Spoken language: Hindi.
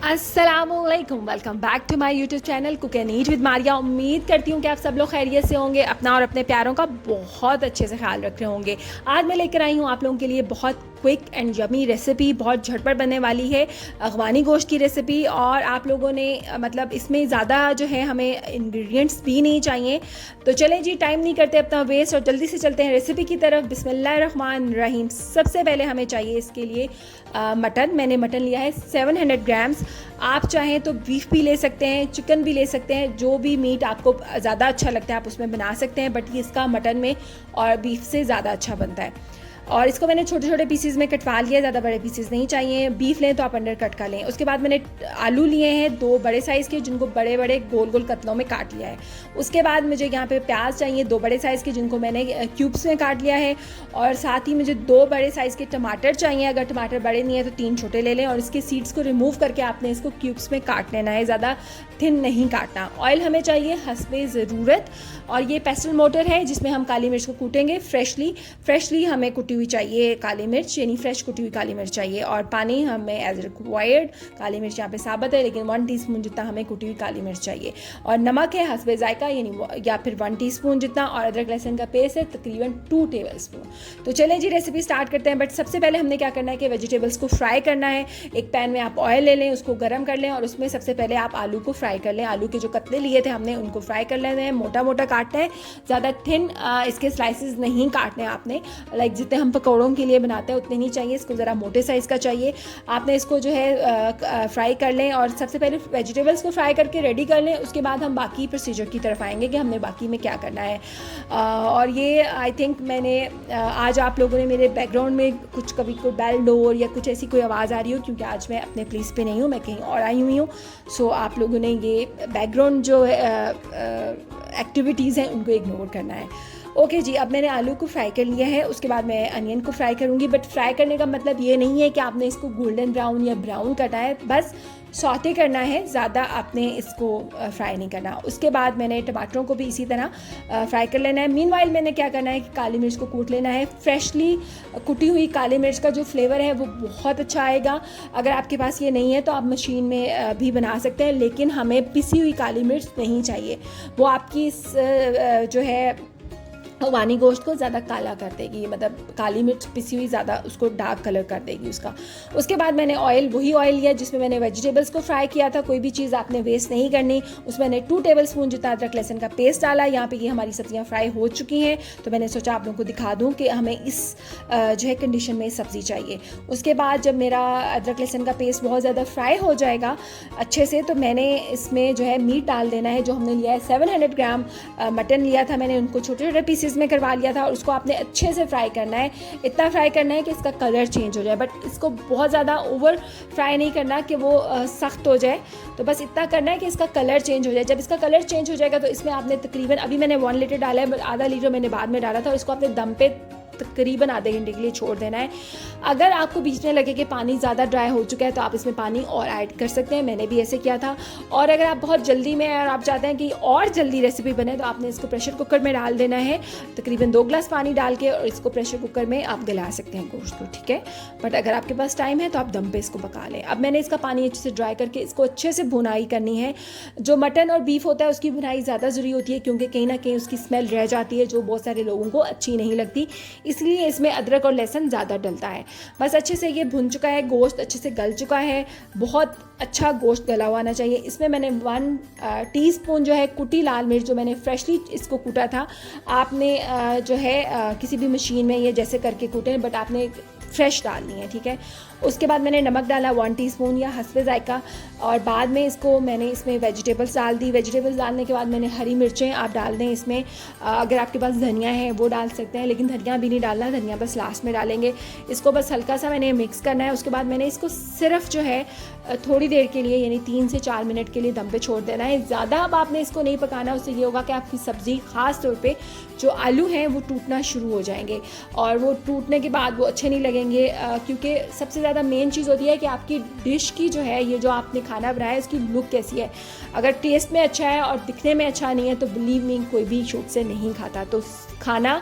अस्सलाम वालेकुम, welcome back to my YouTube channel cook and eat with Maria. उम्मीद करती हूँ कि आप सब लोग खैरियत से होंगे, अपना और अपने प्यारों का बहुत अच्छे से ख्याल रख रहे होंगे। आज मैं लेकर आई हूँ आप लोगों के लिए बहुत क्विक एंड यमी रेसिपी, बहुत झटपट बनने वाली है अगवानी गोश्त की रेसिपी। और आप लोगों ने मतलब इसमें ज़्यादा जो है हमें इंग्रेडिएंट्स भी नहीं चाहिए। तो चलें जी, टाइम नहीं करते अपना वेस्ट और जल्दी से चलते हैं रेसिपी की तरफ। बिस्मिल्लाहिर्रहमानिर्रहीम। सबसे पहले हमें चाहिए इसके लिए मटन। मैंने मटन लिया है 700 ग्राम्स। आप चाहें तो बीफ भी ले सकते हैं, चिकन भी ले सकते हैं, जो भी मीट आपको ज़्यादा अच्छा लगता है आप उसमें बना सकते हैं, बट इसका मटन में और बीफ से ज़्यादा अच्छा बनता है। और इसको मैंने छोटे छोटे पीसेस में कटवा लिया, ज़्यादा बड़े पीसेस नहीं चाहिए। बीफ लें तो आप अंडर कट का लें। उसके बाद मैंने आलू लिए हैं 2 बड़े साइज़ के, जिनको बड़े बड़े गोल गोल कतलों में काट लिया है। उसके बाद मुझे यहाँ पे प्याज चाहिए 2 बड़े साइज़ के, जिनको मैंने क्यूब्स में काट लिया है। और साथ ही मुझे 2 बड़े साइज़ के टमाटर चाहिए। अगर टमाटर बड़े नहीं है तो 3 छोटे ले लें। और इसके सीड्स को रिमूव करके आपने इसको क्यूब्स में काट लेना है, ज़्यादा थिन नहीं काटना। ऑयल हमें चाहिए हस्बे ज़रूरत। और ये पेस्टल मोटर है जिसमें हम काली मिर्च को कूटेंगे फ्रेशली हमें कुटी हुई चाहिए काली मिर्च, यानी फ्रेश कुटी हुई काली मिर्च चाहिए। और पानी हमें एज रिक्वायर्ड, काली मिर्च यहाँ पे साबुत है लेकिन 1 टीस्पून जितना हमें कुटी हुई काली मिर्च चाहिए। और नमक है हस्बे जायका, यानी या फिर 1 टीस्पून जितना। और अदरक लहसुन का पेस्ट है तकरीबन 2 टेबलस्पून। तो चलें जी रेसिपी स्टार्ट करते हैं। बट सबसे पहले हमने क्या करना है कि वेजिटेबल्स को फ्राई करना है। एक पैन में आप ऑयल ले लें, उसको गर्म कर लें और उसमें सबसे पहले आप आलू को फ्राई कर लें। आलू के जो कतले लिए थे हमने उनको फ्राई कर लेने हैं। मोटा मोटा काटना है, ज़्यादा थिन इसके स्लाइसेस नहीं काटने आपने। लाइक जितने हम पकौड़ों के लिए बनाते हैं उतने नहीं चाहिए, इसको ज़रा मोटे साइज़ का चाहिए। आपने इसको जो है फ्राई कर लें और सबसे पहले वेजिटेबल्स को फ्राई करके रेडी कर लें। उसके बाद हम बाकी प्रोसीजर की तरफ आएंगे कि हमने बाकी में क्या करना है। और ये आई थिंक मैंने आज आप लोगों ने मेरे बैकग्राउंड में कुछ कभी कोई बेल डोर या कुछ ऐसी कोई आवाज़ आ रही हो, क्योंकि आज मैं अपने प्लेस पे नहीं हूँ, मैं कहीं और आई हुई हूँ। सो आप लोगों ने ये बैकग्राउंड जो एक्टिविटीज़ हैं उनको इग्नोर करना है। ओके जी, अब मैंने आलू को फ्राई कर लिया है। उसके बाद मैं अनियन को फ्राई करूँगी। बट फ्राई करने का मतलब ये नहीं है कि आपने इसको गोल्डन ब्राउन या ब्राउन करना है, बस सौते करना है, ज़्यादा आपने इसको फ्राई नहीं करना। उसके बाद मैंने टमाटरों को भी इसी तरह फ्राई कर लेना है। मीनवाइल मैंने क्या करना है कि काली मिर्च को कूट लेना है। फ्रेशली कुटी हुई काली मिर्च का जो फ्लेवर है वो बहुत अच्छा आएगा। अगर आपके पास ये नहीं है तो आप मशीन में भी बना सकते हैं, लेकिन हमें पिसी हुई काली मिर्च नहीं चाहिए। वो आपकी जो है अगवानी गोश्त को ज़्यादा काला कर देगी, मतलब काली मिर्च पिसी हुई ज़्यादा उसको डार्क कलर कर देगी उसका। उसके बाद मैंने वही ऑयल लिया जिसमें मैंने वेजिटेबल्स को फ्राई किया था। कोई भी चीज़ आपने वेस्ट नहीं करनी। उसमें मैंने 2 टेबलस्पून जितना अदरक लहसुन का पेस्ट डाला। यहाँ पे ये हमारी सब्जियाँ फ्राई हो चुकी हैं, तो मैंने सोचा आप लोगों को दिखा दूँ कि हमें इस जो है कंडीशन में सब्ज़ी चाहिए। उसके बाद जब मेरा अदरक लहसुन का पेस्ट बहुत ज़्यादा फ्राई हो जाएगा अच्छे से, तो मैंने इसमें जो है मीट डाल देना है। जो हमने लिया है 700 ग्राम मटन लिया था मैंने, उनको छोटे छोटे पीसेस में करवा लिया था। और उसको आपने अच्छे से फ्राई करना है, इतना फ्राई करना है कि इसका कलर चेंज हो जाए। बट इसको बहुत ज़्यादा ओवर फ्राई नहीं करना कि वो सख्त हो जाए, तो बस इतना करना है कि इसका कलर चेंज हो जाए। जब इसका कलर चेंज हो जाएगा तो इसमें आपने तकरीबन, अभी मैंने 1 लीटर डाला है, आधा लीटर मैंने बाद में डाला था। और इसको आपने दम पे तकरीबन आधे घंटे के लिए छोड़ देना है। अगर आपको बीच में लगे कि पानी ज़्यादा ड्राई हो चुका है तो आप इसमें पानी और ऐड कर सकते हैं, मैंने भी ऐसे किया था। और अगर आप बहुत जल्दी में और आप चाहते हैं कि और जल्दी रेसिपी बने तो आपने इसको प्रेशर कुकर में डाल देना है, तकरीबन 2 गिलास पानी डाल के, और इसको प्रेशर कुकर में आप गला सकते हैं गोश्त को, ठीक है। बट अगर आपके पास टाइम है तो आप दम पे इसको पका लें। अब मैंने इसका पानी अच्छे से ड्राई करके इसको अच्छे से भुनाई करनी है। जो मटन और बीफ होता है उसकी भुनाई ज़्यादा ज़रूरी होती है, क्योंकि कहीं ना कहीं उसकी स्मेल रह जाती है जो बहुत सारे लोगों को अच्छी नहीं लगती, इसलिए इसमें अदरक और लहसुन ज़्यादा डलता है। बस अच्छे से ये भुन चुका है, गोश्त अच्छे से गल चुका है, बहुत अच्छा गोश्त गला हुआ आना चाहिए। इसमें मैंने 1 टीस्पून जो है कुटी लाल मिर्च, जो मैंने फ्रेशली इसको कूटा था, आपने जो है किसी भी मशीन में ये जैसे करके कूटें, बट आपने फ्रेश डालनी है, ठीक है। उसके बाद मैंने नमक डाला 1 टीस्पून या हस्बे जायका। और बाद में मैंने इसमें वेजिटेबल्स डाल दी। वेजिटेबल्स डालने के बाद मैंने हरी मिर्चें आप डाल दें इसमें। अगर आपके पास धनिया है वो डाल सकते हैं, लेकिन धनिया भी नहीं डालना, धनिया बस लास्ट में डालेंगे। इसको बस हल्का सा मैंने मिक्स करना है। उसके बाद मैंने इसको सिर्फ जो है थोड़ी देर के लिए, यानी 3 से 4 मिनट के लिए दम पे छोड़ देना है। ज़्यादा अब आपने इसको नहीं पकाना, उससे ये होगा कि आपकी सब्ज़ी ख़ास तौर पे जो आलू हैं वो टूटना शुरू हो जाएंगे, और वो टूटने के बाद वो अच्छे नहीं लगेंगे। क्योंकि सबसे ज़्यादा मेन चीज़ होती है कि आपकी डिश की जो है, ये जो आपने खाना बनाया है उसकी लुक कैसी है। अगर टेस्ट में अच्छा है और दिखने में अच्छा नहीं है तो बिलीव मी कोई भी शौक से नहीं खाता। तो खाना